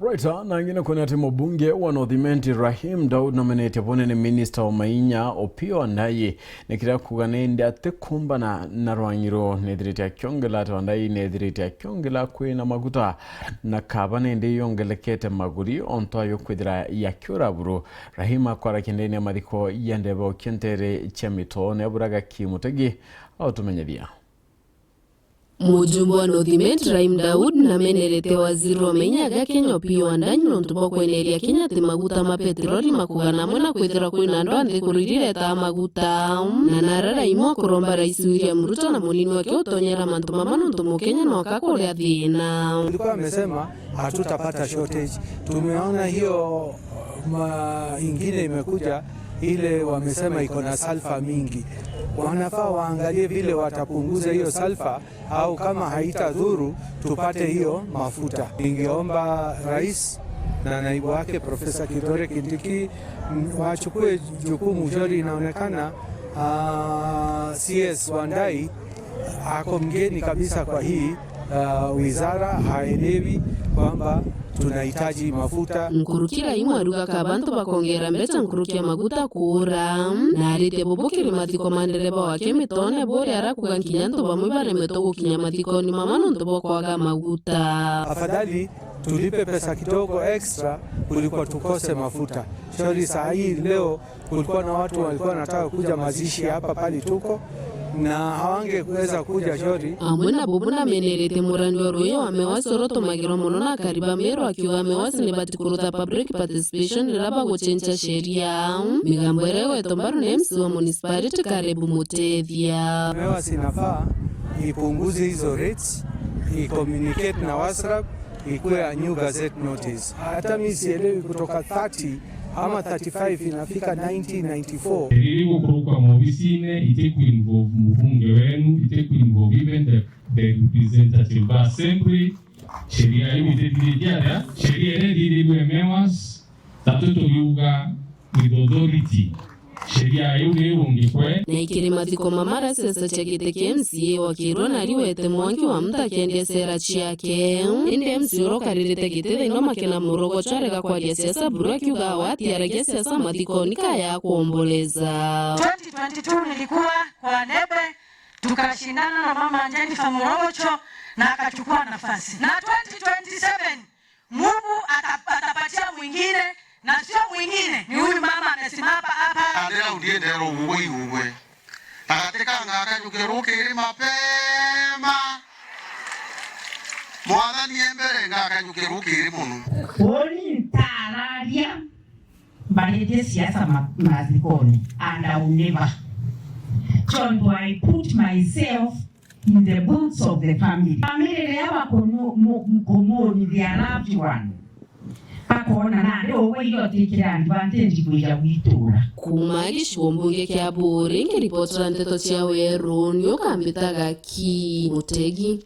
Right, na ngine kuna timu bunge wa North-Imenti Rahim Daud nominate pone ni Minister wa Mainya Opiyo Wandayi nekira kuganende atikumba na rwanyiro nedrite ya kiongela Wandayi nedrite ya kiongela kwena maguta na kabane ndi yongelekete maguri ontoa yokwedira ya kiora buru Rahim akwara kendeni ya madiko yandebo kentere chemito neburaga kimutegi au tumenyebia. Mujumbe wa North-Imenti Rahim Daud na menerete waziri wa Mainya Kenya Opiyo Wandayi nontubo kweneria Kenya te maguta ma petroli makugana mwena kwethira kwina ndo ande kurireta maguta na narara imwa kuromba Rais William Ruto na munini wake utonyera mantu mamano ntumu Kenya na wakakolea thina. Tulikuwa amesema hatutapata shortage. Tumeona hiyo ingine imekuja ile wamesema iko na sulfur mingi. Wanafaa waangalie vile watapunguza hiyo sulfur au kama haitadhuru tupate hiyo mafuta. Ningeomba rais na naibu wake Profesa Kithure Kindiki wachukue jukumu jori. Inaonekana CS Wandayi ako mgeni kabisa kwa hii wizara, haelewi kwamba tunahitaji mafuta. Nkurukira imwa ruga kabantu bakongera mbeta nkurukia maguta kuura na arite bobokiri matiko mandereba wake mitone bori arakuga nkinyanto bamwibare metogo kinyamatiko ni mamano ntobo kwaga maguta. Afadhali tulipe pesa kidogo extra kuliko tukose mafuta. Shauri saa hii leo kulikuwa na watu walikuwa wanataka kuja mazishi hapa pali tuko na hawangeweza kuja shori. Amwena bobuna menerete murando royo amewasoroto magiro monona kariba mero akiwa amewasi ne batikuruta public participation laba gochencha sheria migambo erewe tombaru na MC wa municipality Karebu Mutethia. Mewasi nafaa ipunguze hizo rates, i-communicate na WhatsApp, ikuwe a new gazette notice. Hata mimi sielewi kutoka 30 ama 35 inafika 1994. Iligo kuruka mobisine iteku involve mbunge wenu, iteku involve even the representative assembly. Sheria hivi zedidiana, sheria iligo emewas tatoto yuga with authority. Sheria hivi ungikwe. Na ikiri matiko mamara sesa chakite KMCA wakirona riwete mwangi wa mta kende sera chiake. Inde MCA karirite kitete ino makena murogo charega kwa ya siasa buru kiuga wati arege siasa matiko nika ya kuomboleza. 2022 nilikuwa kwa Nebe tukashindana na mama Anjani Famurogocho na akachukua nafasi. Na 2027 Mungu atapatia mwingine na sio mwingine ni huyu mama anasimama hapa. Andela udiendero uwe. Akateka ngaka yukeruke ili mapema. Mwana niembere ngaka yukeruke ili munu. Oni talaria barete siasa mazikoni and I will never. So do I put myself in the boots of the family. Family yaba kono mkomoni their loved one. Kumagi shwombunge kya bore nke ripotera nteto chia weru nyo kambitaga ki Mutegi.